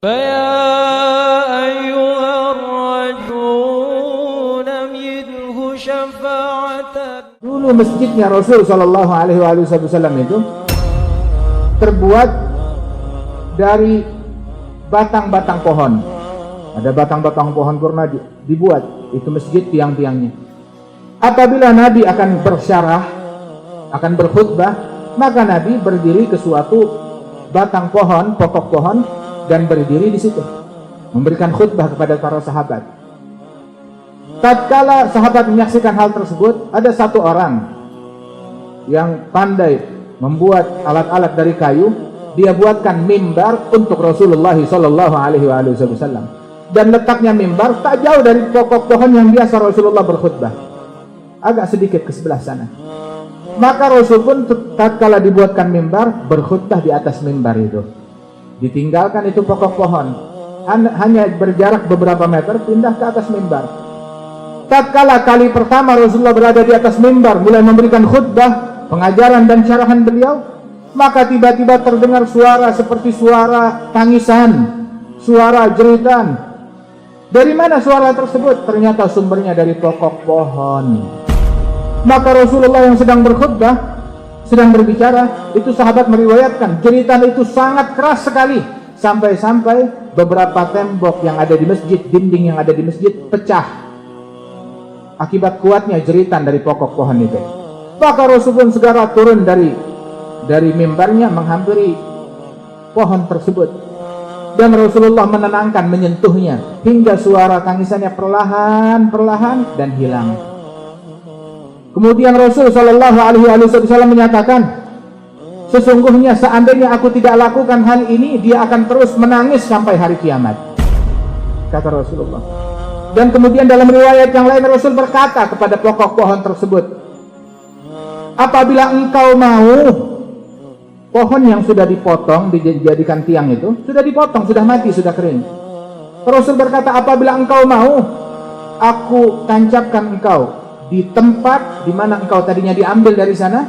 فيا أيها الرجل منه شفاعة. Dulu masjidnya Rasul Shallallahu Alaihi Wasallam itu terbuat dari batang-batang pohon. Ada batang-batang pohon pernah dibuat itu masjid tiang-tiangnya. Apabila Nabi akan bersyarah, akan berkhutbah, maka Nabi berdiri ke suatu batang pohon, pokok pohon, dan berdiri di situ memberikan khutbah kepada para sahabat. Tatkala sahabat menyaksikan hal tersebut, ada satu orang yang pandai membuat alat-alat dari kayu. Dia buatkan mimbar untuk Rasulullah Sallallahu Alaihi Wasallam, dan letaknya mimbar tak jauh dari pokok pohon yang biasa Rasulullah berkhutbah, agak sedikit ke sebelah sana. Maka Rasul pun tatkala dibuatkan mimbar, berkhutbah di atas mimbar itu. Ditinggalkan itu pokok pohon, hanya berjarak beberapa meter, pindah ke atas mimbar. Tatkala kali pertama Rasulullah berada di atas mimbar, mulai memberikan khutbah, pengajaran dan syarahan beliau, maka tiba-tiba terdengar suara seperti suara tangisan, suara jeritan. Dari mana suara tersebut? Ternyata sumbernya dari pokok pohon. Maka Rasulullah yang sedang berkhutbah, sedang berbicara, itu sahabat meriwayatkan jeritan itu sangat keras sekali, sampai-sampai beberapa tembok yang ada di masjid, dinding yang ada di masjid pecah akibat kuatnya jeritan dari pokok pohon itu. Maka Rasul pun segera turun dari mimbarnya, menghampiri pohon tersebut, dan Rasulullah menenangkan, menyentuhnya hingga suara tangisannya perlahan-perlahan dan hilang. Kemudian Rasul Shallallahu Alaihi Wasallam menyatakan, sesungguhnya seandainya aku tidak lakukan hal ini, dia akan terus menangis sampai hari kiamat, kata Rasulullah. Dan kemudian dalam riwayat yang lain Rasul berkata kepada pokok pohon tersebut, apabila engkau mau, pohon yang sudah dipotong dijadikan tiang itu sudah dipotong, sudah mati, sudah kering. Rasul berkata, apabila engkau mau, aku tancapkan engkau di tempat di mana engkau tadinya diambil dari sana,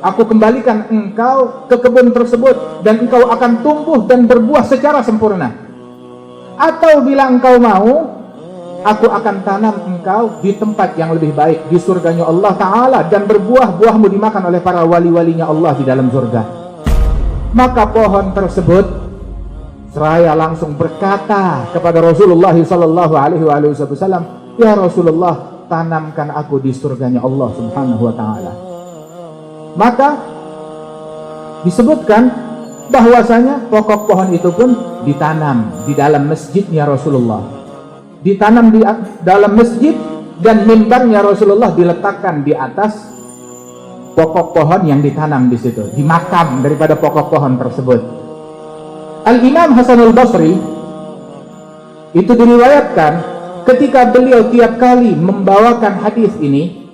aku kembalikan engkau ke kebun tersebut, dan engkau akan tumbuh dan berbuah secara sempurna. Atau bila engkau mau, aku akan tanam engkau di tempat yang lebih baik, di surganya Allah Ta'ala, dan buahmu dimakan oleh para wali-walinya Allah di dalam surga. Maka pohon tersebut seraya langsung berkata kepada Rasulullah Sallallahu Alaihi Wasallam, ya Rasulullah, tanamkan aku di surganya Allah Subhanahu wa Ta'ala. Maka disebutkan bahwasanya pokok pohon itu pun ditanam di dalam masjidnya Rasulullah, ditanam di dalam masjid, dan mimbarnya Rasulullah diletakkan di atas pokok pohon yang ditanam di situ, di makam daripada pokok pohon tersebut. Al-Imam Hasanul Basri itu diriwayatkan ketika beliau tiap kali membawakan hadis ini,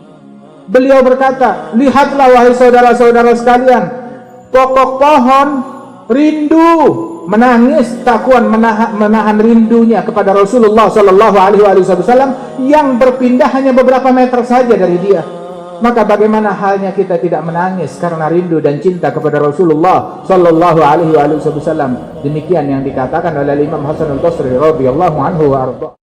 beliau berkata, lihatlah wahai saudara-saudara sekalian, pokok pohon rindu, menangis, tak kuat menahan rindunya kepada Rasulullah Sallallahu Alaihi Wasallam yang berpindah hanya beberapa meter saja dari dia. Maka bagaimana halnya kita tidak menangis karena rindu dan cinta kepada Rasulullah Sallallahu Alaihi Wasallam? Demikian yang dikatakan oleh Imam Hasan al-Basri radhiyallahu anhu wa arda.